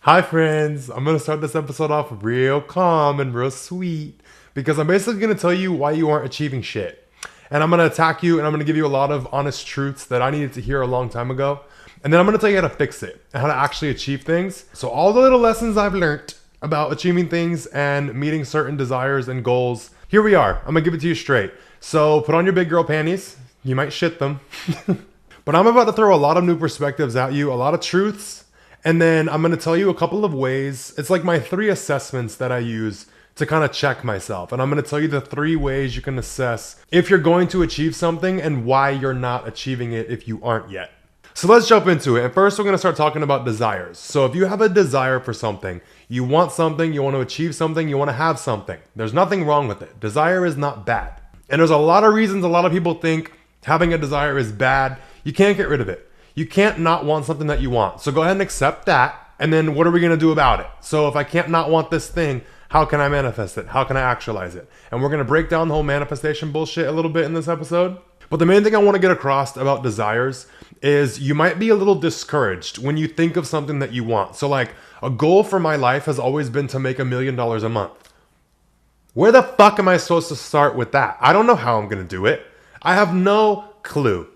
Hi friends, I'm going to start this episode off real calm and real sweet because I'm basically going to tell you why you aren't achieving shit. And I'm going to attack you and I'm going to give you a lot of honest truths that I needed to hear a long time ago. And then I'm going to tell you how to fix it and how to actually achieve things. So all the little lessons I've learned about achieving things and meeting certain desires and goals, here we are. I'm going to give it to you straight. So put on your big girl panties. You might shit them. But I'm about to throw a lot of new perspectives at you, a lot of truths. And then I'm going to tell you a couple of ways. It's like my 3 assessments that I use to kind of check myself. And I'm going to tell you the 3 ways you can assess if you're going to achieve something and why you're not achieving it if you aren't yet. So let's jump into it. And first, we're going to start talking about desires. So if you have a desire for something, you want something, you want to achieve something, you want to have something. There's nothing wrong with it. Desire is not bad. And there's a lot of reasons a lot of people think having a desire is bad. You can't get rid of it. You can't not want something that you want. So go ahead and accept that. And then what are we going to do about it? So if I can't not want this thing, how can I manifest it? How can I actualize it? And we're going to break down the whole manifestation bullshit a little bit in this episode. But the main thing I want to get across about desires is you might be a little discouraged when you think of something that you want. So like a goal for my life has always been to make $1 million a month. Where the fuck am I supposed to start with that? I don't know how I'm going to do it. I have no clue.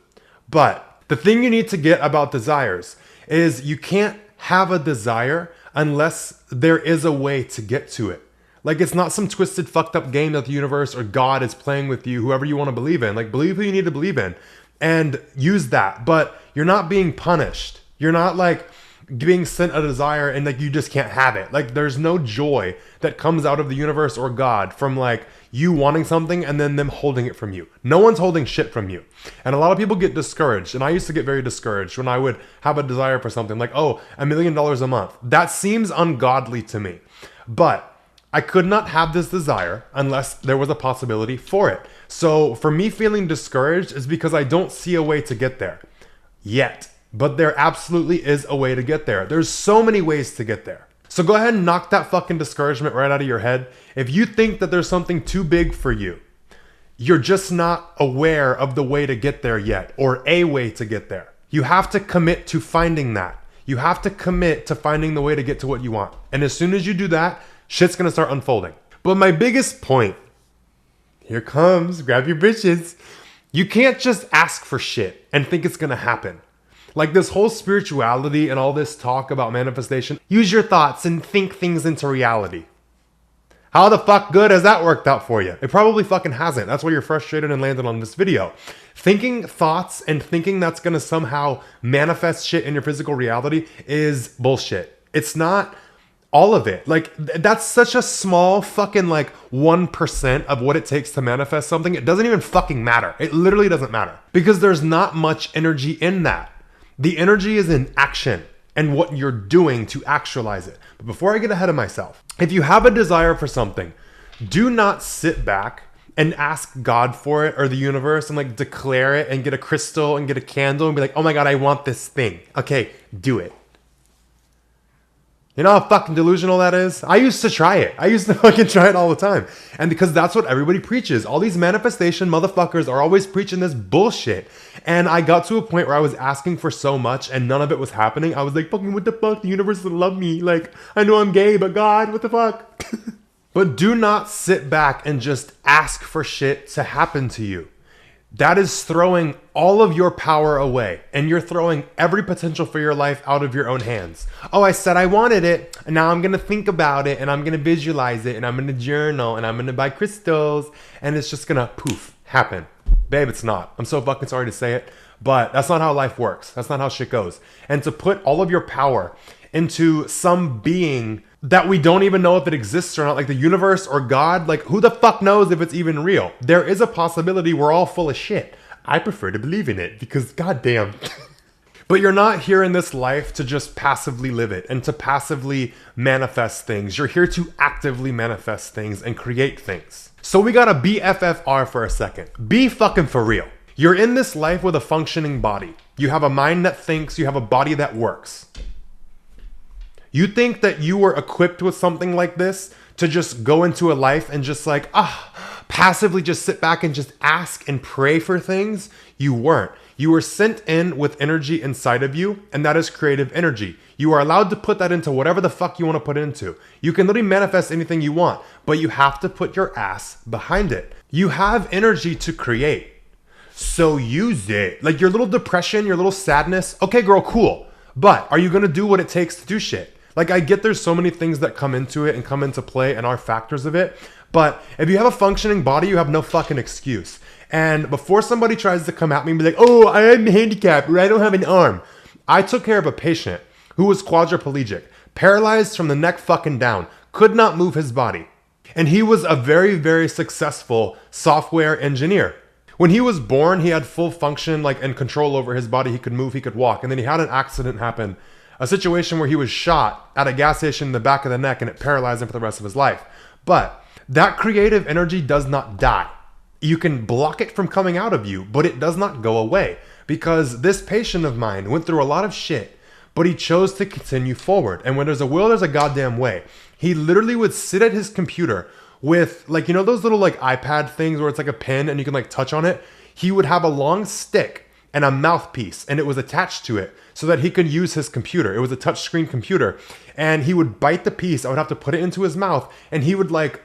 But the thing you need to get about desires is you can't have a desire unless there is a way to get to it. Like it's not some twisted, fucked up game that the universe or God is playing with you, whoever you want to believe in. Like believe who you need to believe in and use that. But you're not being punished. You're not like being sent a desire and like you just can't have it. Like there's no joy that comes out of the universe or God from like you wanting something and then them holding it from you. No one's holding shit from you. And a lot of people get discouraged. And I used to get very discouraged when I would have a desire for something like, oh, $1 million a month. That seems ungodly to me. But I could not have this desire unless there was a possibility for it. So for me feeling discouraged is because I don't see a way to get there yet. But there absolutely is a way to get there. There's so many ways to get there. So go ahead and knock that fucking discouragement right out of your head. If you think that there's something too big for you, you're just not aware of the way to get there yet, or a way to get there. You have to commit to finding that. You have to commit to finding the way to get to what you want. And as soon as you do that, shit's gonna start unfolding. But my biggest point, here comes, grab your bitches. You can't just ask for shit and think it's gonna happen. Like this whole spirituality and all this talk about manifestation, use your thoughts and think things into reality. How the fuck good has that worked out for you? It probably fucking hasn't. That's why you're frustrated and landed on this video. Thinking thoughts and thinking that's gonna somehow manifest shit in your physical reality is bullshit. It's not all of it. Like that's such a small fucking like 1% of what it takes to manifest something. It doesn't even fucking matter. It literally doesn't matter because there's not much energy in that. The energy is in action and what you're doing to actualize it. But before I get ahead of myself, if you have a desire for something, do not sit back and ask God for it or the universe and like declare it and get a crystal and get a candle and be like, oh my God, I want this thing. Okay, do it. You know how fucking delusional that is? I used to try it. I used to fucking try it all the time. And because that's what everybody preaches. All these manifestation motherfuckers are always preaching this bullshit. And I got to a point where I was asking for so much and none of it was happening. I was like, fucking what the fuck? The universe doesn't love me. Like, I know I'm gay, but God, what the fuck? But do not sit back and just ask for shit to happen to you. That is throwing all of your power away and you're throwing every potential for your life out of your own hands. Oh, I said I wanted it and now I'm going to think about it and I'm going to visualize it and I'm going to journal and I'm going to buy crystals and it's just going to poof, happen. Babe, it's not. I'm so fucking sorry to say it, but that's not how life works. That's not how shit goes. And to put all of your power into some being that we don't even know if it exists or not, like the universe or God, like who the fuck knows if it's even real? There is a possibility we're all full of shit. I prefer to believe in it because goddamn. But you're not here in this life to just passively live it and to passively manifest things. You're here to actively manifest things and create things. So we gotta BFFR for a second. Be fucking for real. You're in this life with a functioning body. You have a mind that thinks, you have a body that works. You think that you were equipped with something like this to just go into a life and just like, passively just sit back and just ask and pray for things. You weren't. You were sent in with energy inside of you, and that is creative energy. You are allowed to put that into whatever the fuck you want to put into. You can literally manifest anything you want, but you have to put your ass behind it. You have energy to create, so use it. Like your little depression, your little sadness, okay girl, cool. But are you gonna do what it takes to do shit? Like I get there's so many things that come into it and come into play and are factors of it, but if you have a functioning body, you have no fucking excuse. And before somebody tries to come at me and be like, oh, I am handicapped or I don't have an arm. I took care of a patient who was quadriplegic, paralyzed from the neck fucking down, could not move his body. And he was a very, very successful software engineer. When he was born, he had full function, like, and control over his body. He could move, he could walk. And then he had an accident happen, a situation where he was shot at a gas station in the back of the neck and it paralyzed him for the rest of his life. But that creative energy does not die. You can block it from coming out of you, but it does not go away, because this patient of mine went through a lot of shit, but he chose to continue forward. And when there's a will, there's a goddamn way. He literally would sit at his computer with, like, you know, those little like iPad things where it's like a pen and you can like touch on it. He would have a long stick and a mouthpiece, and it was attached to it so that he could use his computer. It was a touchscreen computer, and he would bite the piece. I would have to put it into his mouth, and he would like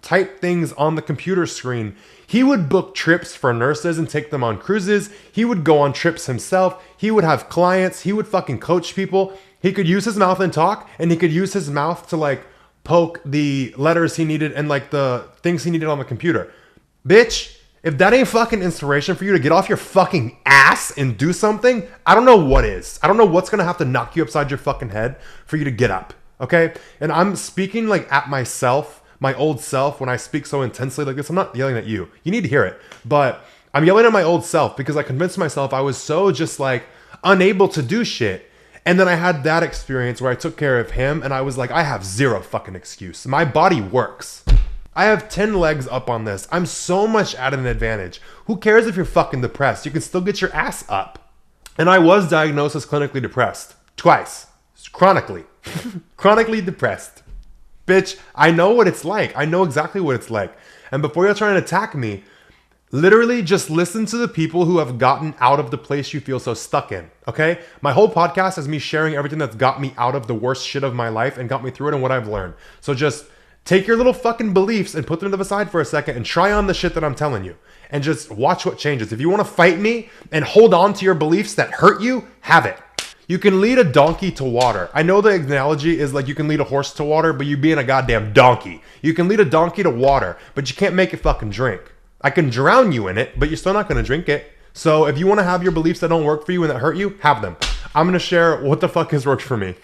type things on the computer screen. He would book trips for nurses and take them on cruises. He would go on trips himself. He would have clients. He would fucking coach people. He could use his mouth and talk, and he could use his mouth to like poke the letters he needed and like the things he needed on the computer. Bitch, if that ain't fucking inspiration for you to get off your fucking ass and do something, I don't know what is. I don't know what's gonna have to knock you upside your fucking head for you to get up, okay? And I'm speaking like at myself, my old self, when I speak so intensely like this. I'm not yelling at you. You need to hear it. But I'm yelling at my old self because I convinced myself I was so just like unable to do shit. And then I had that experience where I took care of him and I was like, I have zero fucking excuse. My body works. I have 10 legs up on this. I'm so much at an advantage. Who cares if you're fucking depressed? You can still get your ass up. And I was diagnosed as clinically depressed. Twice. Chronically. Chronically depressed. Bitch, I know what it's like. I know exactly what it's like. And before you're trying to attack me, literally just listen to the people who have gotten out of the place you feel so stuck in, okay? My whole podcast is me sharing everything that's got me out of the worst shit of my life and got me through it and what I've learned. So just take your little fucking beliefs and put them to the side for a second and try on the shit that I'm telling you. And just watch what changes. If you want to fight me and hold on to your beliefs that hurt you, have it. You can lead a donkey to water. I know the analogy is like you can lead a horse to water, but you being a goddamn donkey. You can lead a donkey to water, but you can't make it fucking drink. I can drown you in it, but you're still not going to drink it. So if you want to have your beliefs that don't work for you and that hurt you, have them. I'm going to share what the fuck has worked for me.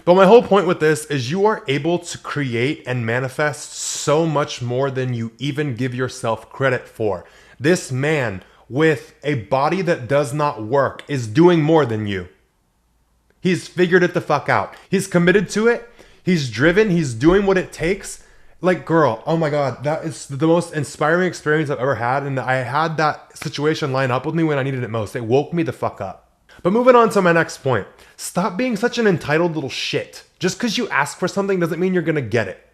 But my whole point with this is you are able to create and manifest so much more than you even give yourself credit for. This man with a body that does not work is doing more than you. He's figured it the fuck out. He's committed to it. He's driven. He's doing what it takes. Like, girl, oh my God, that is the most inspiring experience I've ever had. And I had that situation line up with me when I needed it most. It woke me the fuck up. But moving on to my next point. Stop being such an entitled little shit. Just because you ask for something doesn't mean you're going to get it.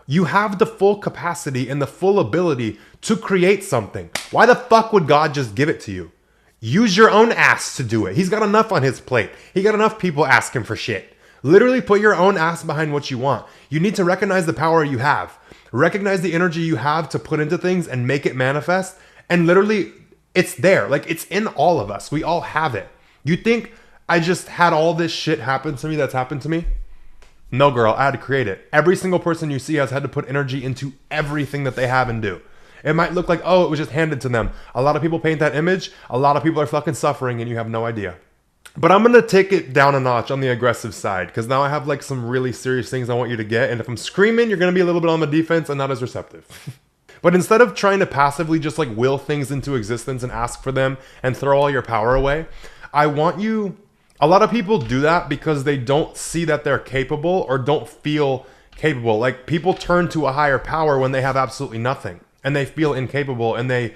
You have the full capacity and the full ability to create something. Why the fuck would God just give it to you? Use your own ass to do it. He's got enough on his plate. He got enough people asking for shit. Literally put your own ass behind what you want. You need to recognize the power you have. Recognize the energy you have to put into things and make it manifest. And literally, it's there. Like, it's in all of us. We all have it. You think I just had all this shit happen to me that's happened to me? No, girl, I had to create it. Every single person you see has had to put energy into everything that they have and do. It might look like, oh, it was just handed to them. A lot of people paint that image. A lot of people are fucking suffering and you have no idea. But I'm going to take it down a notch on the aggressive side because now I have like some really serious things I want you to get. And if I'm screaming, you're going to be a little bit on the defense and not as receptive. But instead of trying to passively just like will things into existence and ask for them and throw all your power away, I want you... A lot of people do that because they don't see that they're capable or don't feel capable. Like, people turn to a higher power when they have absolutely nothing. And they feel incapable and they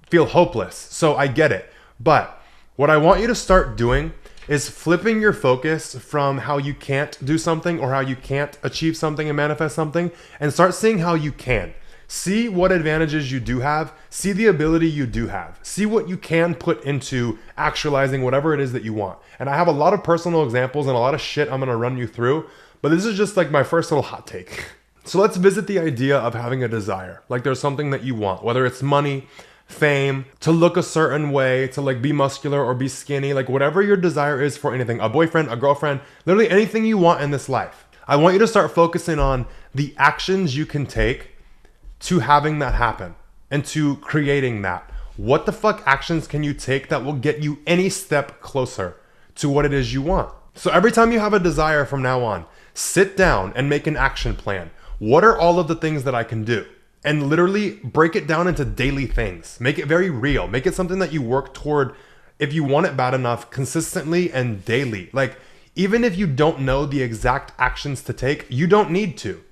feel hopeless. So I get it. But what I want you to start doing is flipping your focus from how you can't do something or how you can't achieve something and manifest something and start seeing how you can. See what advantages you do have. See the ability you do have. See what you can put into actualizing whatever it is that you want. And I have a lot of personal examples and a lot of shit I'm gonna run you through, but this is just like my first little hot take. So let's visit the idea of having a desire. Like there's something that you want, whether it's money, fame, to look a certain way, to like be muscular or be skinny, like whatever your desire is for anything, a boyfriend, a girlfriend, literally anything you want in this life. I want you to start focusing on the actions you can take to having that happen and to creating that. What the fuck actions can you take that will get you any step closer to what it is you want? So every time you have a desire from now on, sit down and make an action plan. What are all of the things that I can do? And literally break it down into daily things. Make it very real. Make it something that you work toward, if you want it bad enough, consistently and daily. Like, even if you don't know the exact actions to take, you don't need to.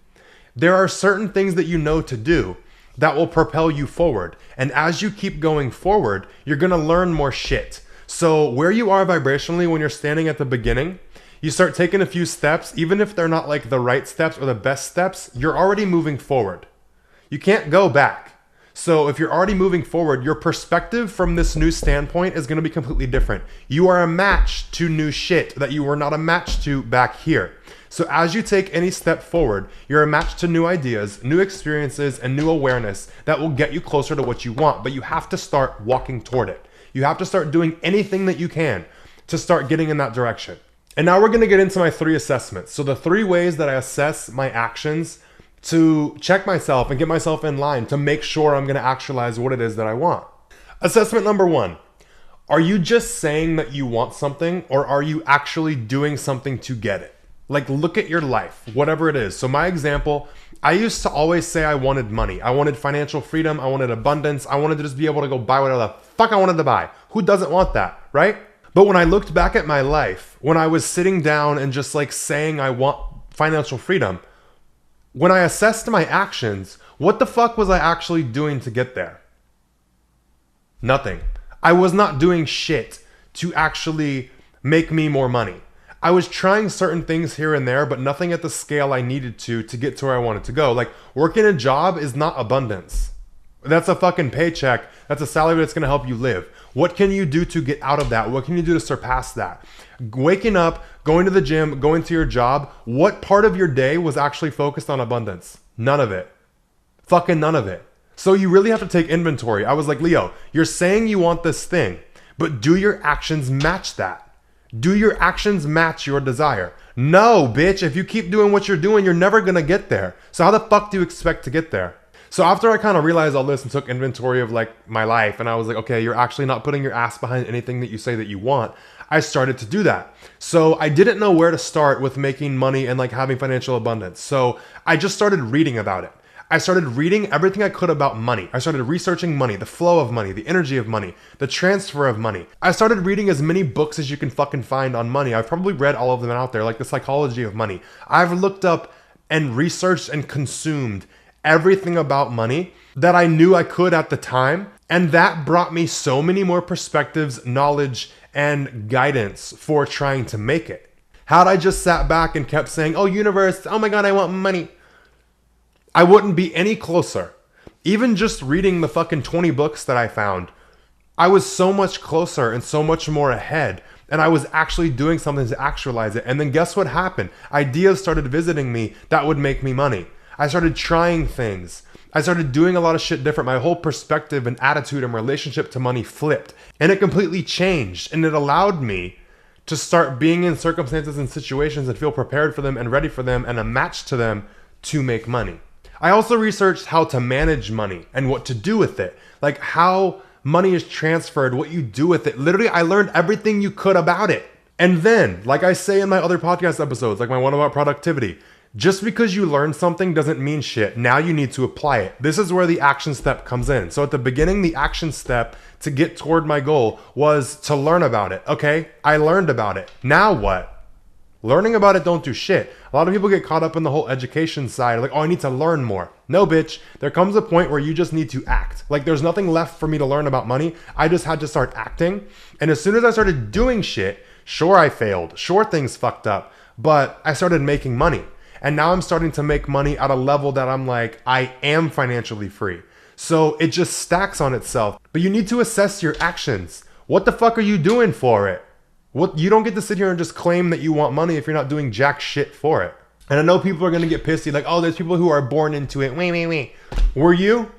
There are certain things that you know to do that will propel you forward. And as you keep going forward, you're gonna learn more shit. So where you are vibrationally when you're standing at the beginning, you start taking a few steps, even if they're not like the right steps or the best steps, you're already moving forward. You can't go back. So if you're already moving forward, your perspective from this new standpoint is gonna be completely different. You are a match to new shit that you were not a match to back here. So as you take any step forward, you're a match to new ideas, new experiences, and new awareness that will get you closer to what you want. But you have to start walking toward it. You have to start doing anything that you can to start getting in that direction. And now we're gonna get into my 3 assessments. So the 3 ways that I assess my actions to check myself and get myself in line to make sure I'm gonna actualize what it is that I want. Assessment number 1. Are you just saying that you want something, or are you actually doing something to get it? Like, look at your life, whatever it is. So my example, I used to always say I wanted money. I wanted financial freedom. I wanted abundance. I wanted to just be able to go buy whatever the fuck I wanted to buy. Who doesn't want that, right? But when I looked back at my life, when I was sitting down and just like saying I want financial freedom, when I assessed my actions, what the fuck was I actually doing to get there? Nothing. I was not doing shit to actually make me more money. I was trying certain things here and there, but nothing at the scale I needed to get to where I wanted to go. Like, working a job is not abundance. That's a fucking paycheck. That's a salary that's gonna help you live. What can you do to get out of that? What can you do to surpass that? Waking up, going to the gym, going to your job, what part of your day was actually focused on abundance? None of it. Fucking none of it. So you really have to take inventory. I was like, Leo, you're saying you want this thing, but do your actions match that? Do your actions match your desire? No, bitch. If you keep doing what you're doing, you're never gonna get there. So how the fuck do you expect to get there? So after I kind of realized all this and took inventory of like my life, and I was like, okay, you're actually not putting your ass behind anything that you say that you want, I started to do that. So I didn't know where to start with making money and like having financial abundance. So I just started reading about it. I started reading everything I could about money. I started researching money, the flow of money, the energy of money, the transfer of money. I started reading as many books as you can fucking find on money. I've probably read all of them out there, like The Psychology of Money. I've looked up and researched and consumed everything about money that I knew I could at the time. And that brought me so many more perspectives, knowledge, and guidance for trying to make it. Had I just sat back and kept saying, oh, universe, oh my God, I want money, I wouldn't be any closer. Even just reading the fucking 20 books that I found, I was so much closer and so much more ahead. And I was actually doing something to actualize it. And then guess what happened? Ideas started visiting me that would make me money. I started trying things. I started doing a lot of shit different. My whole perspective and attitude and relationship to money flipped. And it completely changed. And it allowed me to start being in circumstances and situations and feel prepared for them and ready for them and a match to them to make money. I also researched how to manage money and what to do with it. Like how money is transferred, what you do with it. Literally, I learned everything you could about it. And then, like I say in my other podcast episodes, like my one about productivity, just because you learn something doesn't mean shit. Now you need to apply it. This is where the action step comes in. So at the beginning, the action step to get toward my goal was to learn about it. Okay, I learned about it. Now what? Learning about it don't do shit. A lot of people get caught up in the whole education side, like, oh, I need to learn more. No, bitch. There comes a point where you just need to act. Like, there's nothing left for me to learn about money. I just had to start acting. And as soon as I started doing shit, sure, I failed. Sure, things fucked up. But I started making money. And now I'm starting to make money at a level that I'm like, I am financially free. So it just stacks on itself. But you need to assess your actions. What the fuck are you doing for it? You don't get to sit here and just claim that you want money if you're not doing jack shit for it. And I know people are gonna get pissy, like, oh, there's people who are born into it. Wait. Were you?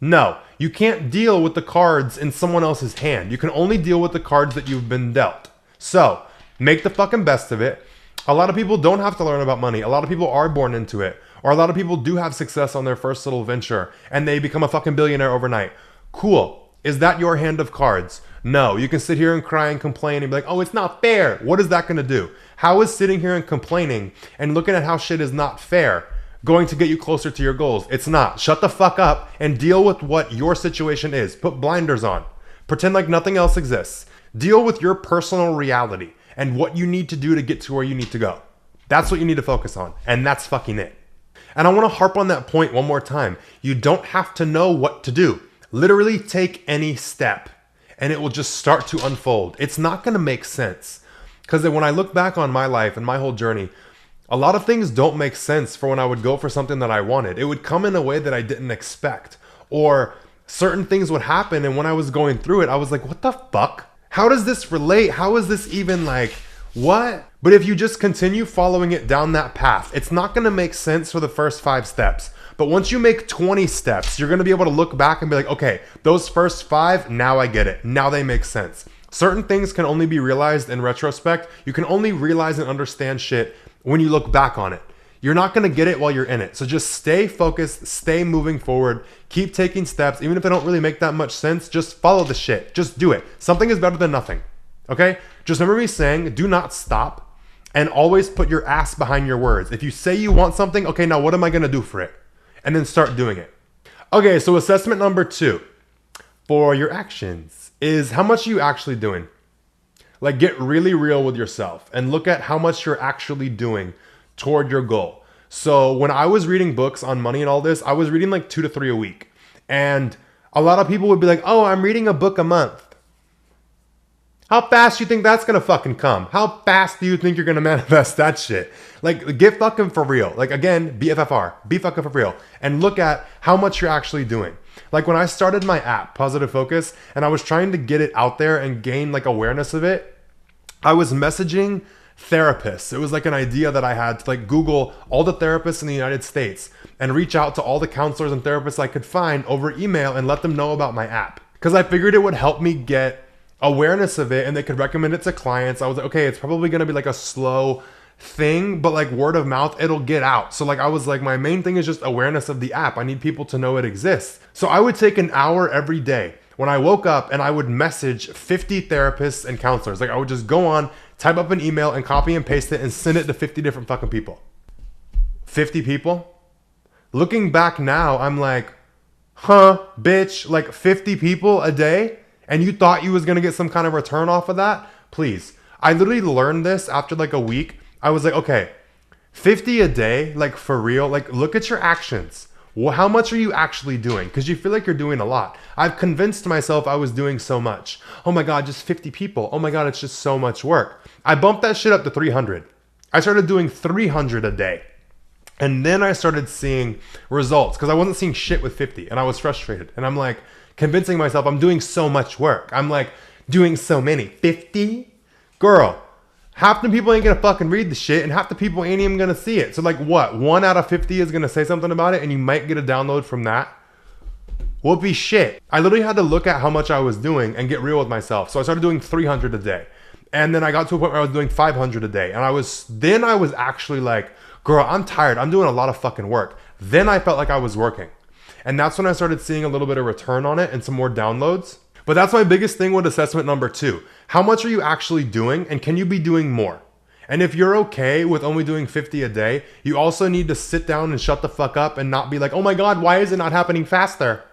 No. You can't deal with the cards in someone else's hand. You can only deal with the cards that you've been dealt. So, make the fucking best of it. A lot of people don't have to learn about money. A lot of people are born into it. Or a lot of people do have success on their first little venture and they become a fucking billionaire overnight. Cool. Is that your hand of cards? No. You can sit here and cry and complain and be like, oh, it's not fair. What is that going to do? How is sitting here and complaining and looking at how shit is not fair going to get you closer to your goals? It's not. Shut the fuck up and deal with what your situation is. Put blinders on. Pretend like nothing else exists. Deal with your personal reality and what you need to do to get to where you need to go. That's what you need to focus on. And that's fucking it. And I want to harp on that point one more time. You don't have to know what to do. Literally take any step and it will just start to unfold. It's not going to make sense. Because when I look back on my life and my whole journey, a lot of things don't make sense for when I would go for something that I wanted. It would come in a way that I didn't expect. Or certain things would happen and when I was going through it, I was like, what the fuck? How does this relate? How is this even like, what? But if you just continue following it down that path, it's not going to make sense for the first 5 steps. But once you make 20 steps, you're going to be able to look back and be like, okay, those first 5, now I get it. Now they make sense. Certain things can only be realized in retrospect. You can only realize and understand shit when you look back on it. You're not going to get it while you're in it. So just stay focused, stay moving forward, keep taking steps. Even if they don't really make that much sense, just follow the shit. Just do it. Something is better than nothing. Okay? Just remember me saying, do not stop and always put your ass behind your words. If you say you want something, okay, now what am I going to do for it? And then start doing it. Okay, so assessment number 2 for your actions is how much are you actually doing? Like, get really real with yourself and look at how much you're actually doing toward your goal. So when I was reading books on money and all this, I was reading like 2 to 3 a week. And a lot of people would be like, oh, I'm reading a book a month. How fast do you think that's gonna fucking come? How fast do you think you're gonna manifest that shit? Like, get fucking for real. Like, again, BFFR, be fucking for real. And look at how much you're actually doing. Like, when I started my app, Positive Focus, and I was trying to get it out there and gain like awareness of it, I was messaging therapists. It was like an idea that I had to like Google all the therapists in the United States and reach out to all the counselors and therapists I could find over email and let them know about my app. Because I figured it would help me get awareness of it and they could recommend it to clients. I was like, okay, it's probably going to be like a slow thing, but like word of mouth, it'll get out. So like I was like, my main thing is just awareness of the app. I need people to know it exists. So I would take an hour every day when I woke up and I would message 50 therapists and counselors. Like I would just go on, type up an email and copy and paste it and send it to 50 different fucking people. 50 people? Looking back now, I'm like, huh, bitch, like 50 people a day? And you thought you was gonna get some kind of return off of that? Please. I literally learned this after like a week. I was like, okay, 50 a day, like for real, like look at your actions. Well, how much are you actually doing? Because you feel like you're doing a lot. I've convinced myself I was doing so much. Oh my God, just 50 people. Oh my God, it's just so much work. I bumped that shit up to 300. I started doing 300 a day. And then I started seeing results because I wasn't seeing shit with 50 and I was frustrated. And I'm like convincing myself I'm doing so much work. I'm like doing so many. 50? Girl, half the people ain't gonna fucking read the shit and half the people ain't even gonna see it. So like what? 1 out of 50 is gonna say something about it and you might get a download from that? Whoopee shit. I literally had to look at how much I was doing and get real with myself. So I started doing 300 a day. And then I got to a point where I was doing 500 a day. And I was actually like, girl, I'm tired. I'm doing a lot of fucking work. Then I felt like I was working. And that's when I started seeing a little bit of return on it and some more downloads. But that's my biggest thing with assessment number 2. How much are you actually doing and can you be doing more? And if you're okay with only doing 50 a day, you also need to sit down and shut the fuck up and not be like, oh my God, why is it not happening faster?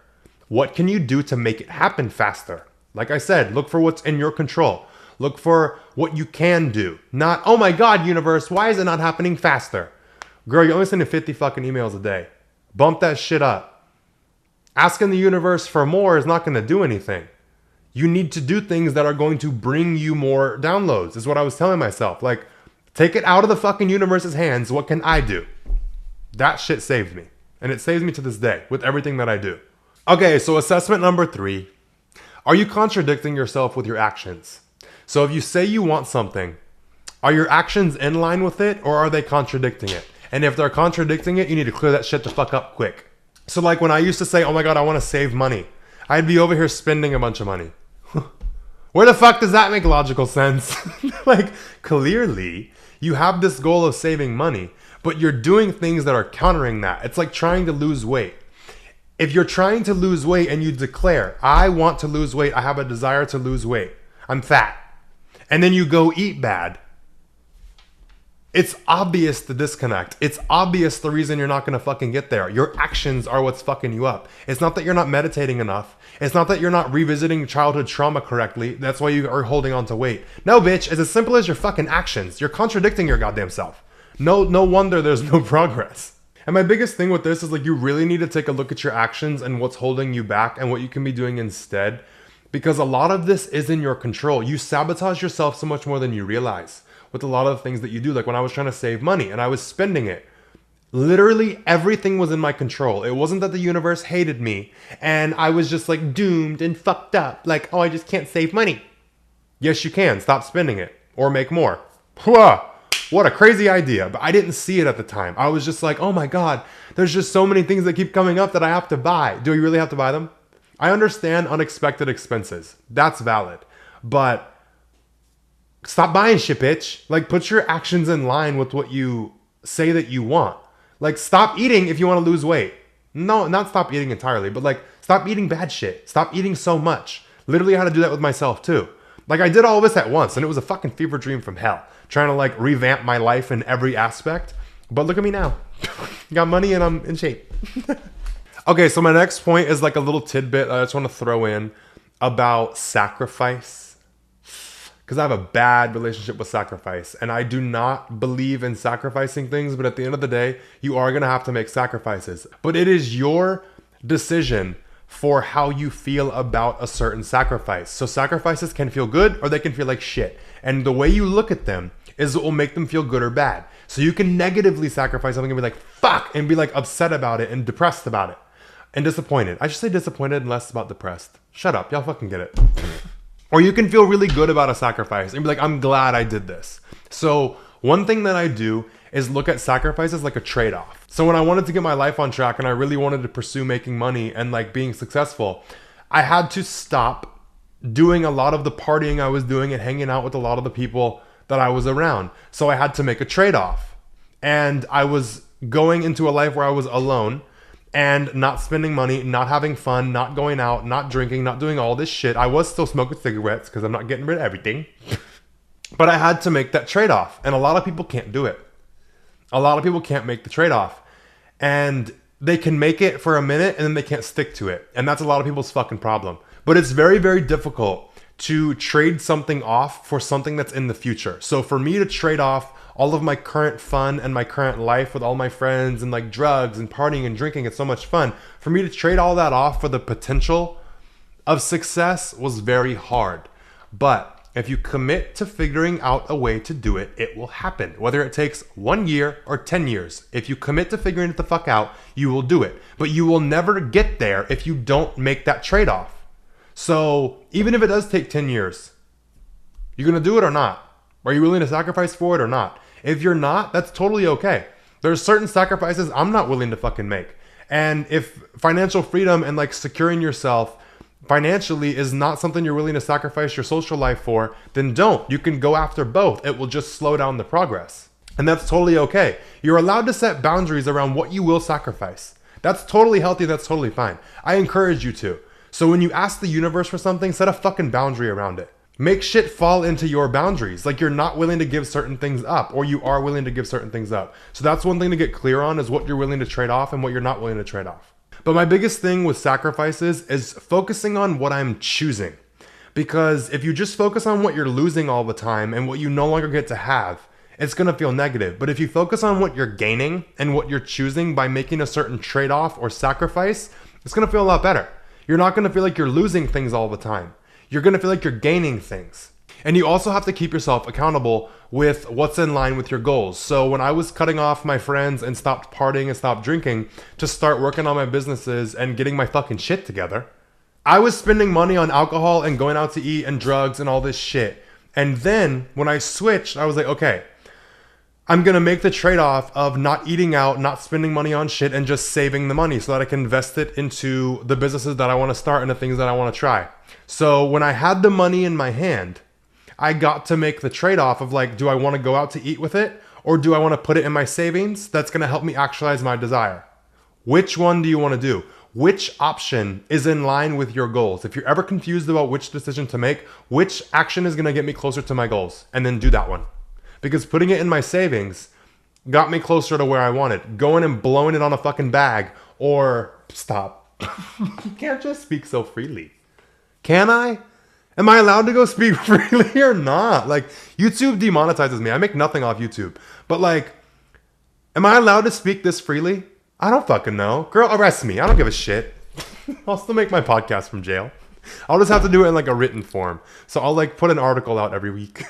What can you do to make it happen faster? Like I said, look for what's in your control. Look for what you can do. Not, oh my God, universe, why is it not happening faster? Girl, you're only sending 50 fucking emails a day. Bump that shit up. Asking the universe for more is not going to do anything. You need to do things that are going to bring you more downloads, is what I was telling myself. Like, Take it out of the fucking universe's hands. What can I do? That shit saved me. And it saves me to this day with everything that I do. Okay, so assessment number 3. Are you contradicting yourself with your actions? So if you say you want something, are your actions in line with it or are they contradicting it? And if they're contradicting it, you need to clear that shit the fuck up quick. So like when I used to say, oh my God, I want to save money, I'd be over here spending a bunch of money. Where the fuck does that make logical sense? Like, clearly, you have this goal of saving money, but you're doing things that are countering that. It's like trying to lose weight. If you're trying to lose weight and you declare, I want to lose weight, I have a desire to lose weight, I'm fat, and then you go eat bad, it's obvious the disconnect. It's obvious the reason you're not gonna fucking get there. Your actions are what's fucking you up. It's not that you're not meditating enough. It's not that you're not revisiting childhood trauma correctly. That's why you are holding on to weight. No, bitch, it's as simple as your fucking actions. You're contradicting your goddamn self. No wonder there's no progress. And my biggest thing with this is like you really need to take a look at your actions and what's holding you back and what you can be doing instead. Because a lot of this is in your control. You sabotage yourself so much more than you realize with a lot of things that you do. Like when I was trying to save money and I was spending it, literally everything was in my control. It wasn't that the universe hated me and I was just like doomed and fucked up. Like, oh, I just can't save money. Yes, you can. Stop spending it or make more. What a crazy idea. But I didn't see it at the time. I was just like, oh my God, there's just so many things that keep coming up that I have to buy. Do you really have to buy them? I understand unexpected expenses. That's valid. But stop buying shit, bitch. Like, put your actions in line with what you say that you want. Like, stop eating if you want to lose weight. No, not stop eating entirely, but like, stop eating bad shit. Stop eating so much. Literally, I had to do that with myself too. Like, I did all this at once, and it was a fucking fever dream from hell. Trying to like revamp my life in every aspect. But look at me now. Got money and I'm in shape. Okay, so my next point is like a little tidbit I just want to throw in about sacrifice. Because I have a bad relationship with sacrifice. And I do not believe in sacrificing things. But at the end of the day, you are going to have to make sacrifices. But it is your decision for how you feel about a certain sacrifice. So sacrifices can feel good or they can feel like shit. And the way you look at them is what will make them feel good or bad. So you can negatively sacrifice something and be like, fuck, and be like upset about it and depressed about it. And disappointed. I should say disappointed and less about depressed. Shut up, y'all fucking get it. Or you can feel really good about a sacrifice and be like, I'm glad I did this. So one thing that I do is look at sacrifices like a trade-off. So when I wanted to get my life on track and I really wanted to pursue making money and like being successful, I had to stop doing a lot of the partying I was doing and hanging out with a lot of the people that I was around. So I had to make a trade-off. And I was going into a life where I was alone and not spending money, not having fun, not going out, not drinking, not doing all this shit. I was still smoking cigarettes because I'm not getting rid of everything. But I had to make that trade-off. And a lot of people can't do it. A lot of people can't make the trade-off. And they can make it for a minute and then they can't stick to it. And that's a lot of people's fucking problem. But it's very, very difficult to trade something off for something that's in the future. So for me to trade off all of my current fun and my current life with all my friends and like drugs and partying and drinking, it's so much fun. For me to trade all that off for the potential of success was very hard. But if you commit to figuring out a way to do it, it will happen. Whether it takes 1 year or 10 years. If you commit to figuring it the fuck out, you will do it. But you will never get there if you don't make that trade-off. So even if it does take 10 years, you're going to do it or not? Are you willing to sacrifice for it or not? If you're not, that's totally okay. There's certain sacrifices I'm not willing to fucking make. And if financial freedom and like securing yourself financially is not something you're willing to sacrifice your social life for, then don't. You can go after both. It will just slow down the progress. And that's totally okay. You're allowed to set boundaries around what you will sacrifice. That's totally healthy. That's totally fine. I encourage you to. So when you ask the universe for something, set a fucking boundary around it. Make shit fall into your boundaries. Like you're not willing to give certain things up, or you are willing to give certain things up. So that's one thing to get clear on, is what you're willing to trade off and what you're not willing to trade off. But my biggest thing with sacrifices is focusing on what I'm choosing. Because if you just focus on what you're losing all the time and what you no longer get to have, it's going to feel negative. But if you focus on what you're gaining and what you're choosing by making a certain trade-off or sacrifice, it's going to feel a lot better. You're not going to feel like you're losing things all the time. You're going to feel like you're gaining things. And you also have to keep yourself accountable with what's in line with your goals. So when I was cutting off my friends and stopped partying and stopped drinking to start working on my businesses and getting my fucking shit together, I was spending money on alcohol and going out to eat and drugs and all this shit. And then when I switched, I was like, okay, I'm going to make the trade-off of not eating out, not spending money on shit, and just saving the money so that I can invest it into the businesses that I want to start and the things that I want to try. So when I had the money in my hand, I got to make the trade-off of like, do I want to go out to eat with it? Or do I want to put it in my savings that's going to help me actualize my desire? Which one do you want to do? Which option is in line with your goals? If you're ever confused about which decision to make, which action is going to get me closer to my goals? And then do that one. Because putting it in my savings got me closer to where I wanted. Going and blowing it on a fucking bag or stop. You can't just speak so freely. Can I? Am I allowed to go speak freely or not? Like, YouTube demonetizes me. I make nothing off YouTube. But like, am I allowed to speak this freely? I don't fucking know. Girl, arrest me. I don't give a shit. I'll still make my podcast from jail. I'll just have to do it in like a written form. So I'll like put an article out every week.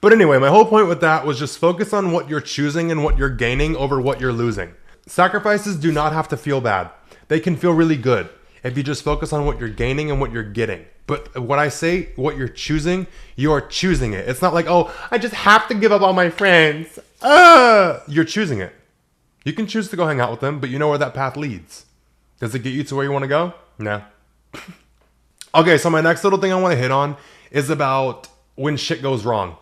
But anyway, my whole point with that was just focus on what you're choosing and what you're gaining over what you're losing. Sacrifices do not have to feel bad. They can feel really good if you just focus on what you're gaining and what you're getting. But what I say, what you're choosing, you're choosing it. It's not like, oh, I just have to give up all my friends. You're choosing it. You can choose to go hang out with them, but you know where that path leads. Does it get you to where you want to go? No. Okay, so my next little thing I want to hit on is about when shit goes wrong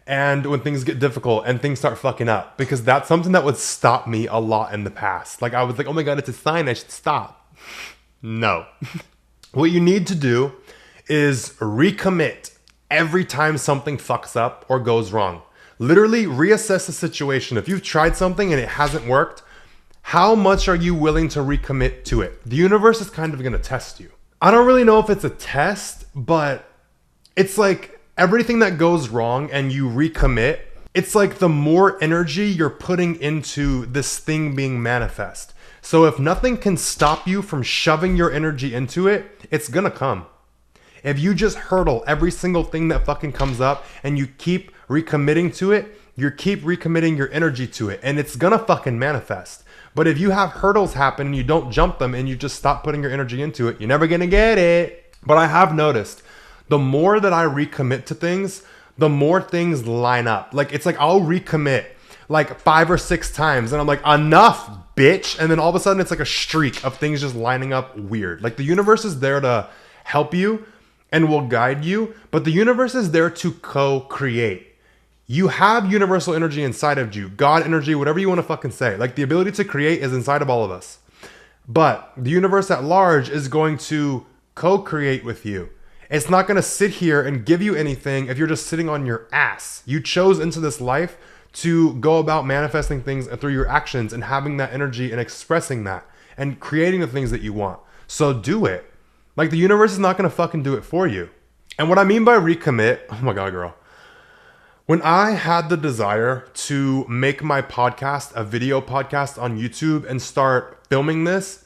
and when things get difficult and things start fucking up, because that's something that would stop me a lot in the past. Like I was like, oh my God, it's a sign I should stop. No. What you need to do is recommit every time something fucks up or goes wrong. Literally reassess the situation. If you've tried something and it hasn't worked, how much are you willing to recommit to it? The universe is kind of going to test you. I don't really know if it's a test, but it's like everything that goes wrong and you recommit, it's like the more energy you're putting into this thing being manifest. So if nothing can stop you from shoving your energy into it, it's going to come. If you just hurdle every single thing that fucking comes up and you keep recommitting to it, you keep recommitting your energy to it, and it's gonna fucking manifest. But if you have hurdles happen and you don't jump them and you just stop putting your energy into it, you're never gonna get it. But I have noticed the more that I recommit to things, the more things line up. Like it's like I'll recommit like 5 or 6 times and I'm like, enough, bitch. And then all of a sudden it's like a streak of things just lining up weird. Like the universe is there to help you and will guide you, but the universe is there to co-create. You have universal energy inside of you, God energy, whatever you want to fucking say. Like the ability to create is inside of all of us. But the universe at large is going to co-create with you. It's not going to sit here and give you anything if you're just sitting on your ass. You chose into this life to go about manifesting things through your actions and having that energy and expressing that and creating the things that you want. So do it. Like the universe is not going to fucking do it for you. And what I mean by recommit, oh my God, girl. When I had the desire to make my podcast a video podcast on YouTube and start filming this,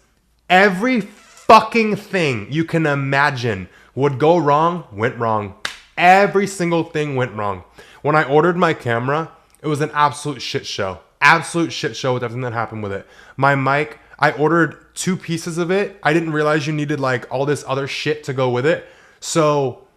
every fucking thing you can imagine would go wrong, went wrong. Every single thing went wrong. When I ordered my camera, it was an absolute shit show. Absolute shit show with everything that happened with it. My mic, I ordered 2 pieces of it. I didn't realize you needed like all this other shit to go with it. So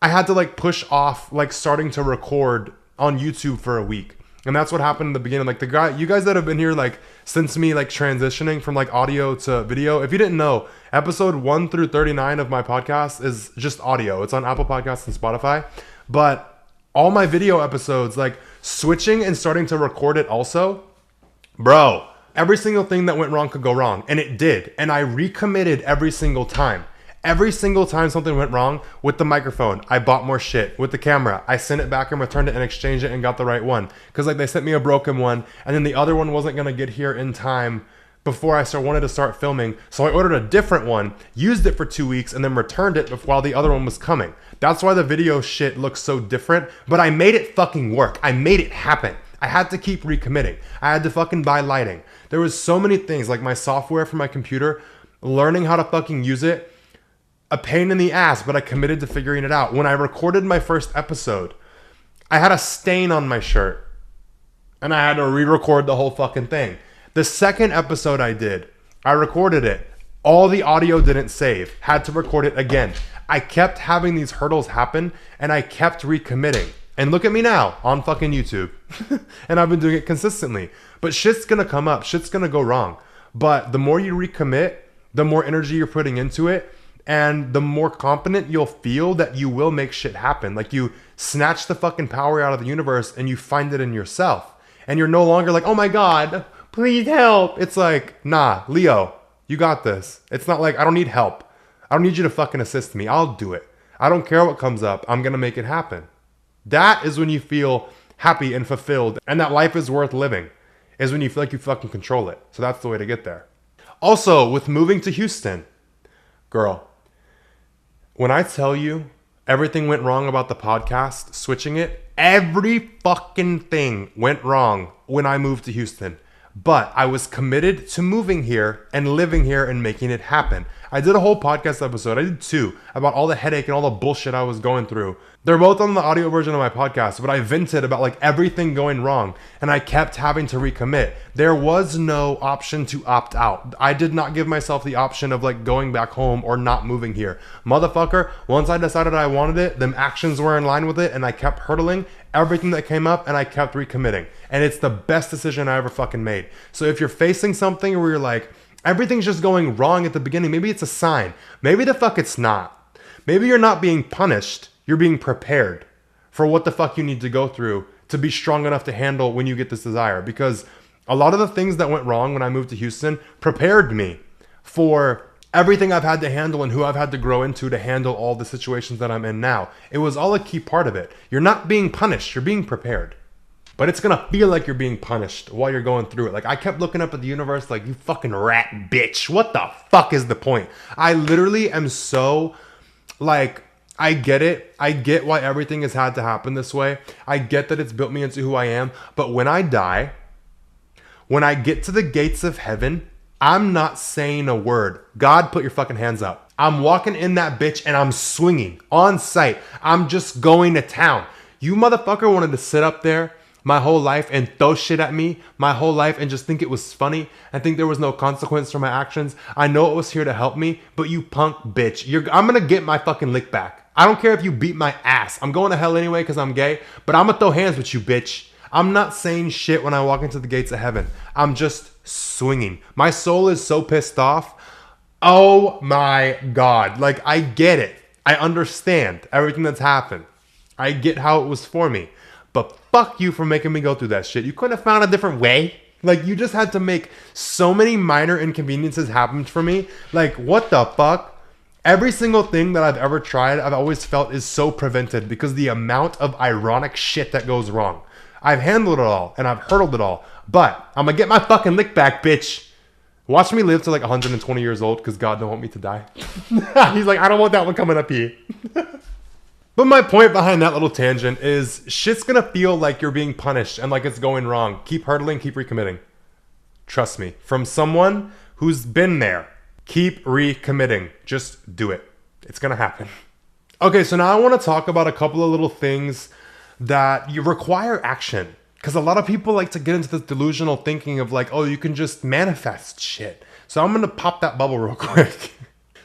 I had to like push off like starting to record on YouTube for a week. And that's what happened in the beginning. Like you guys that have been here like since me like transitioning from like audio to video. If you didn't know, episode 1 through 39 of my podcast is just audio. It's on Apple Podcasts and Spotify. But all my video episodes, like switching and starting to record it also, bro, every single thing that went wrong could go wrong. And it did. And I recommitted every single time. Every single time something went wrong with the microphone, I bought more shit. With the camera, I sent it back and returned it and exchanged it and got the right one. Because like they sent me a broken one and then the other one wasn't going to get here in time before I wanted to start filming. So I ordered a different one, used it for 2 weeks, and then returned it while the other one was coming. That's why the video shit looks so different. But I made it fucking work. I made it happen. I had to keep recommitting. I had to fucking buy lighting. There was so many things like my software for my computer, learning how to fucking use it. a pain in the ass, but I committed to figuring it out. When I recorded my first episode, I had a stain on my shirt and I had to re-record the whole fucking thing. The second episode I did, I recorded it. All the audio didn't save. Had to record it again. I kept having these hurdles happen and I kept recommitting. And look at me now on fucking YouTube. And I've been doing it consistently. But shit's gonna come up. Shit's gonna go wrong. But the more you recommit, the more energy you're putting into it, and the more confident you'll feel that you will make shit happen. Like you snatch the fucking power out of the universe and you find it in yourself. And you're no longer like, oh my God, please help. It's like, nah, Leo, you got this. It's not like, I don't need help. I don't need you to fucking assist me. I'll do it. I don't care what comes up. I'm going to make it happen. That is when you feel happy and fulfilled and that life is worth living, is when you feel like you fucking control it. So that's the way to get there. Also, with moving to Houston, girl, when I tell you everything went wrong about the podcast, switching it, every fucking thing went wrong when I moved to Houston. But I was committed to moving here and living here and making it happen. I did a whole podcast episode, I did 2, about all the headache and all the bullshit I was going through. They're both on the audio version of my podcast, but I vented about like everything going wrong and I kept having to recommit. There was no option to opt out. I did not give myself the option of like going back home or not moving here. Motherfucker, once I decided I wanted it, them actions were in line with it and I kept hurdling everything that came up and I kept recommitting. And it's the best decision I ever fucking made. So if you're facing something where you're like, everything's just going wrong at the beginning, maybe it's a sign. Maybe the fuck it's not. Maybe you're not being punished. You're being prepared for what the fuck you need to go through to be strong enough to handle when you get this desire. Because a lot of the things that went wrong when I moved to Houston prepared me for everything I've had to handle and who I've had to grow into to handle all the situations that I'm in now. It was all a key part of it. You're not being punished, you're being prepared. But it's gonna feel like you're being punished while you're going through it. Like I kept looking up at the universe like, you fucking rat bitch. What the fuck is the point? I literally am so like, I get it. I get why everything has had to happen this way. I get that it's built me into who I am. But when I die, when I get to the gates of heaven, I'm not saying a word. God, put your fucking hands up. I'm walking in that bitch and I'm swinging on sight. I'm just going to town. You motherfucker wanted to sit up there my whole life and throw shit at me my whole life and just think it was funny and think there was no consequence for my actions. I know it was here to help me, but you punk bitch. I'm gonna get my fucking lick back. I don't care if you beat my ass. I'm going to hell anyway because I'm gay, but I'm gonna throw hands with you, bitch. I'm not saying shit when I walk into the gates of heaven. I'm just swinging. My soul is so pissed off. Oh my God. Like, I get it. I understand everything that's happened. I get how it was for me. But fuck you for making me go through that shit. You couldn't have found a different way. Like, you just had to make so many minor inconveniences happen for me. Like, what the fuck? Every single thing that I've ever tried, I've always felt is so prevented because the amount of ironic shit that goes wrong. I've handled it all and I've hurdled it all. But I'm gonna get my fucking lick back, bitch. Watch me live to like 120 years old because God don't want me to die. He's like, I don't want that one coming up here. But my point behind that little tangent is shit's gonna feel like you're being punished and like it's going wrong. Keep hurdling, keep recommitting. Trust me, from someone who's been there. Keep recommitting. Just do it. It's gonna happen. Okay, so now I want to talk about a couple of little things that you require action. Because a lot of people like to get into this delusional thinking of like, oh, you can just manifest shit. So I'm gonna pop that bubble real quick.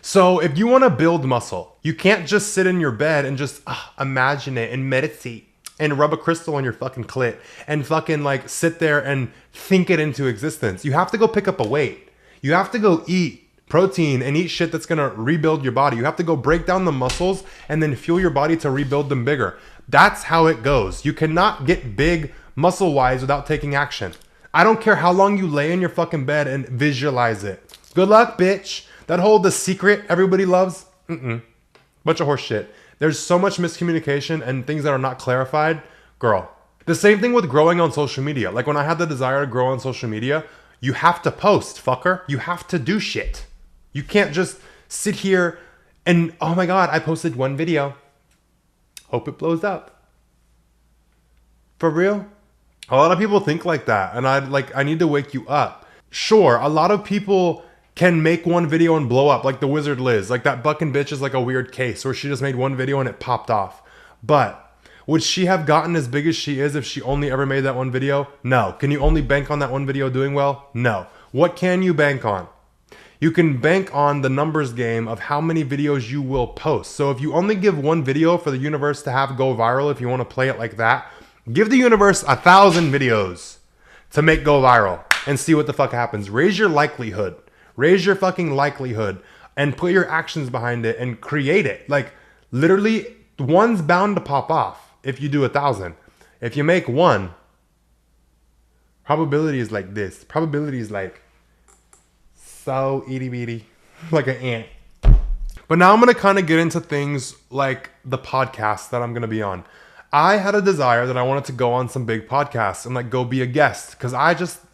So if you want to build muscle, you can't just sit in your bed and just imagine it and meditate and rub a crystal on your fucking clit and fucking like sit there and think it into existence. You have to go pick up a weight. You have to go eat protein and eat shit that's gonna rebuild your body. You have to go break down the muscles and then fuel your body to rebuild them bigger. That's how it goes. You cannot get big muscle-wise without taking action. I don't care how long you lay in your fucking bed and visualize it. Good luck, bitch. That whole The Secret everybody loves, bunch of horse shit. There's so much miscommunication and things that are not clarified. Girl, the same thing with growing on social media. Like when I had the desire to grow on social media, you have to post, fucker. You have to do shit. You can't just sit here and, oh my God, I posted one video. Hope it blows up. For real? A lot of people think like that. And I need to wake you up. Sure, a lot of people can make one video and blow up, like the Wizard Liz. Like that fucking bitch is like a weird case where she just made one video and it popped off. But would she have gotten as big as she is if she only ever made that one video? No. Can you only bank on that one video doing well? No. What can you bank on? You can bank on the numbers game of how many videos you will post. So if you only give one video for the universe to have go viral, if you want to play it like that, give the universe 1,000 videos to make go viral and see what the fuck happens. Raise your likelihood. Raise your fucking likelihood and put your actions behind it and create it. Like literally one's bound to pop off if you do 1,000. If you make one, probability is like this. Probability is like so itty bitty, like an ant. But now I'm going to kind of get into things like the podcast that I'm going to be on. I had a desire that I wanted to go on some big podcasts and like go be a guest. Cause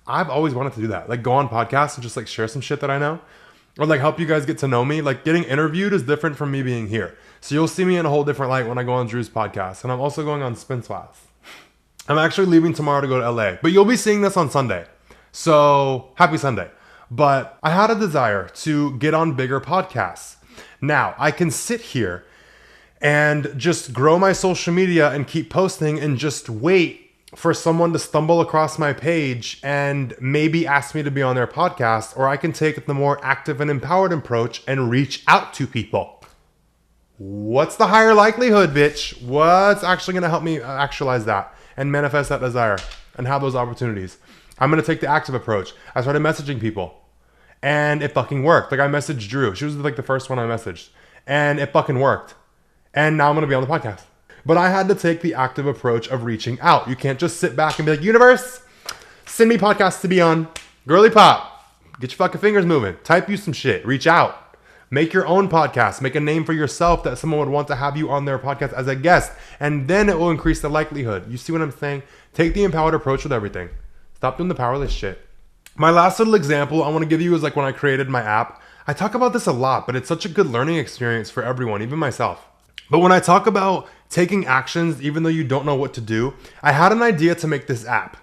I've always wanted to do that. Like go on podcasts and just like share some shit that I know. Or like help you guys get to know me. Like getting interviewed is different from me being here. So you'll see me in a whole different light when I go on Drew's podcast. And I'm also going on Spinswath. I'm actually leaving tomorrow to go to LA. But you'll be seeing this on Sunday. So happy Sunday. But I had a desire to get on bigger podcasts. Now, I can sit here and just grow my social media and keep posting and just wait for someone to stumble across my page and maybe ask me to be on their podcast, or I can take the more active and empowered approach and reach out to people. What's the higher likelihood, bitch? What's actually going to help me actualize that and manifest that desire and have those opportunities? I'm going to take the active approach. I started messaging people and it fucking worked. Like I messaged Drew. She was like the first one I messaged and it fucking worked. And now I'm going to be on the podcast. But I had to take the active approach of reaching out. You can't just sit back and be like, universe, send me podcasts to be on. Girly pop, get your fucking fingers moving. Type you some shit. Reach out. Make your own podcast. Make a name for yourself that someone would want to have you on their podcast as a guest. And then it will increase the likelihood. You see what I'm saying? Take the empowered approach with everything. Stop doing the powerless shit. My last little example I want to give you is like when I created my app. I talk about this a lot, but it's such a good learning experience for everyone, even myself. But when I talk about taking actions, even though you don't know what to do, I had an idea to make this app.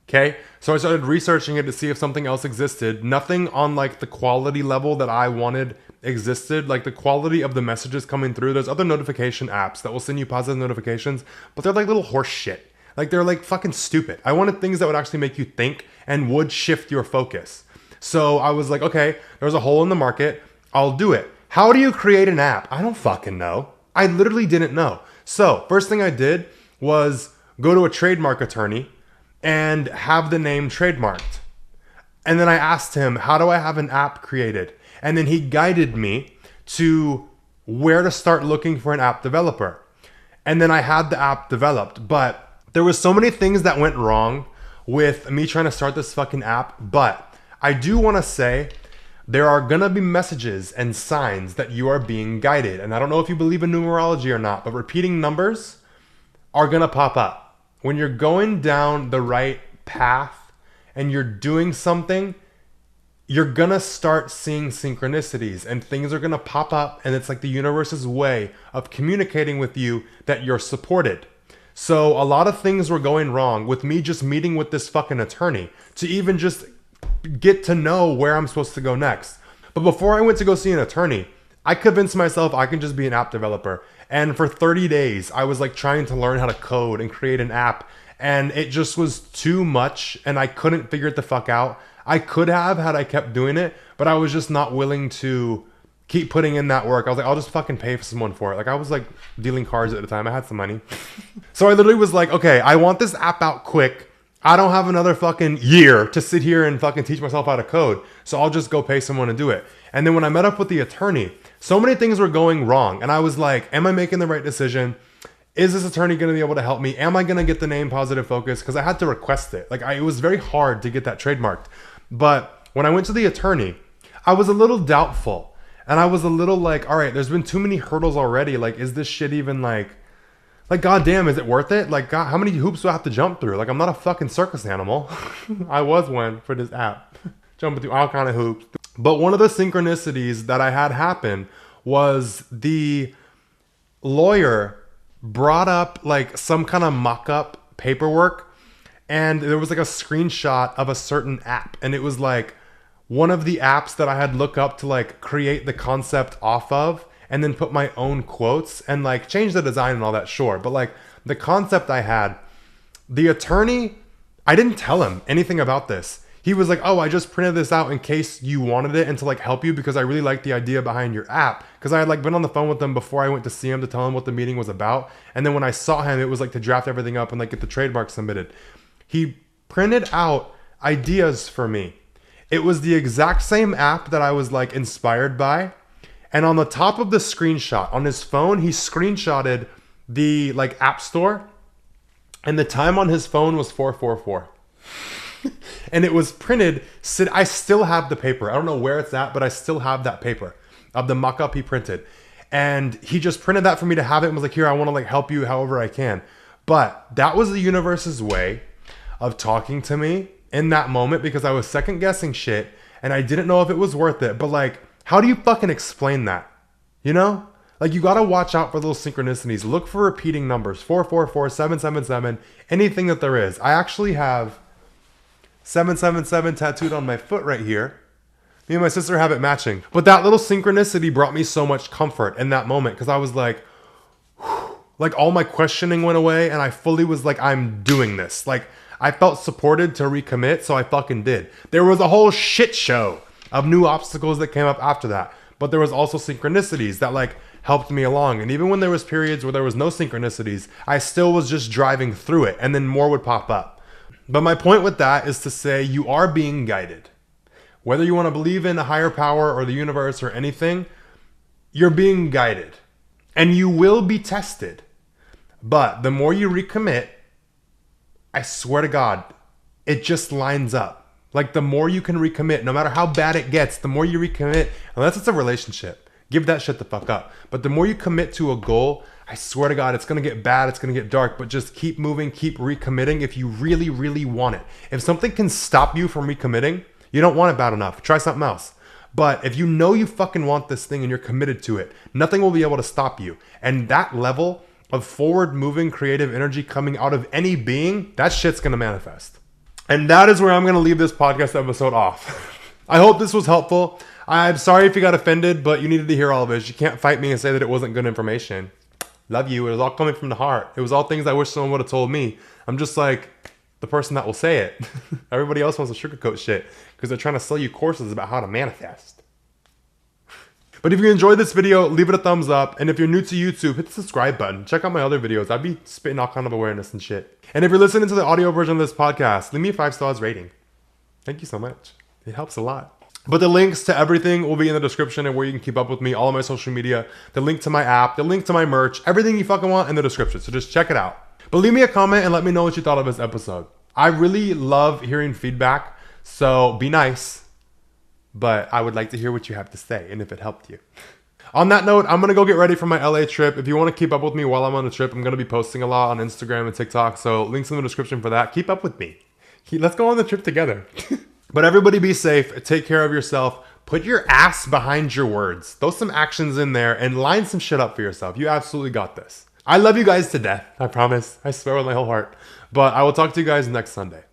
Okay. So I started researching it to see if something else existed. Nothing on like the quality level that I wanted existed. Like the quality of the messages coming through. There's other notification apps that will send you positive notifications, but they're like little horse shit. Like they're like fucking stupid. I wanted things that would actually make you think and would shift your focus. So I was like, okay, there's a hole in the market. I'll do it. How do you create an app? I don't fucking know. I literally didn't know. So first thing I did was go to a trademark attorney and have the name trademarked. And then I asked him, how do I have an app created? And then he guided me to where to start looking for an app developer. And then I had the app developed, but there was so many things that went wrong with me trying to start this fucking app. But I do want to say there are going to be messages and signs that you are being guided. And I don't know if you believe in numerology or not, but repeating numbers are going to pop up. When you're going down the right path and you're doing something, you're going to start seeing synchronicities and things are going to pop up. And it's like the universe's way of communicating with you that you're supported. So a lot of things were going wrong with me just meeting with this fucking attorney to even just get to know where I'm supposed to go next. But before I went to go see an attorney, I convinced myself I can just be an app developer. And for 30 days, I was like trying to learn how to code and create an app. And it just was too much and I couldn't figure it the fuck out. I could have had I kept doing it, but I was just not willing to keep putting in that work. I was like, I'll just fucking pay for someone for it. Like I was like dealing cards at the time. I had some money. So I literally was like, okay, I want this app out quick. I don't have another fucking year to sit here and fucking teach myself how to code. So I'll just go pay someone to do it. And then when I met up with the attorney, so many things were going wrong. And I was like, am I making the right decision? Is this attorney going to be able to help me? Am I going to get the name Positive Focus? Because I had to request it. It was very hard to get that trademarked. But when I went to the attorney, I was a little doubtful. And I was a little like, all right, there's been too many hurdles already. Like, is this shit even like goddamn, is it worth it? Like, God, how many hoops do I have to jump through? Like, I'm not a fucking circus animal. I was one for this app. Jumping through all kind of hoops. But one of the synchronicities that I had happen was the lawyer brought up like some kind of mock-up paperwork. And there was like a screenshot of a certain app. And it was like, one of the apps that I had looked up to like create the concept off of, and then put my own quotes and like change the design and all that, sure. But like the concept I had, the attorney, I didn't tell him anything about this. He was like, oh, I just printed this out in case you wanted it and to like help you because I really like the idea behind your app. Because I had like been on the phone with him before I went to see him to tell him what the meeting was about. And then when I saw him, it was like to draft everything up and like get the trademark submitted. He printed out ideas for me. It was the exact same app that I was like inspired by. And on the top of the screenshot on his phone, he screenshotted the like app store, and the time on his phone was 4:44. And it was printed. I still have the paper. I don't know where it's at, but I still have that paper of the mock-up he printed. And he just printed that for me to have it and was like, here, I want to like help you however I can. But that was the universe's way of talking to me in that moment, because I was second guessing shit and I didn't know if it was worth it. But like, how do you fucking explain that? You know? Like, you gotta watch out for little synchronicities. Look for repeating numbers. 444, 777, anything that there is. I actually have 777 tattooed on my foot right here. Me and my sister have it matching. But that little synchronicity brought me so much comfort in that moment, because I was like, whew, like all my questioning went away and I fully was like, I'm doing this. Like, I felt supported to recommit, so I fucking did. There was a whole shit show of new obstacles that came up after that. But there was also synchronicities that like helped me along. And even when there was periods where there was no synchronicities, I still was just driving through it and then more would pop up. But my point with that is to say you are being guided. Whether you want to believe in a higher power or the universe or anything, you're being guided. And you will be tested. But the more you recommit, I swear to God, it just lines up. Like, the more you can recommit, no matter how bad it gets, the more you recommit, unless it's a relationship, give that shit the fuck up. But the more you commit to a goal, I swear to God, it's going to get bad, it's going to get dark, but just keep moving, keep recommitting if you really, really want it. If something can stop you from recommitting, you don't want it bad enough. Try something else. But if you know you fucking want this thing and you're committed to it, nothing will be able to stop you. And that level of forward moving creative energy coming out of any being, that shit's going to manifest. And that is where I'm going to leave this podcast episode off. I hope this was helpful. I'm sorry if you got offended, but you needed to hear all of this. You can't fight me and say that it wasn't good information. Love you. It was all coming from the heart. It was all things I wish someone would have told me. I'm just like the person that will say it. Everybody else wants to sugarcoat shit because they're trying to sell you courses about how to manifest. But if you enjoyed this video, leave it a thumbs up. And if you're new to YouTube, hit the subscribe button. Check out my other videos. I'd be spitting all kind of awareness and shit. And if you're listening to the audio version of this podcast, leave me a 5 stars rating. Thank you so much. It helps a lot. But the links to everything will be in the description and where you can keep up with me, all of my social media, the link to my app, the link to my merch, everything you fucking want in the description. So just check it out. But leave me a comment and let me know what you thought of this episode. I really love hearing feedback, so be nice, but I would like to hear what you have to say and if it helped you. On that note, I'm going to go get ready for my LA trip. If you want to keep up with me while I'm on the trip, I'm going to be posting a lot on Instagram and TikTok, so links in the description for that. Keep up with me. Let's go on the trip together. But everybody be safe, take care of yourself, put your ass behind your words. Throw some actions in there and line some shit up for yourself. You absolutely got this. I love you guys to death, I promise. I swear with my whole heart. But I will talk to you guys next Sunday.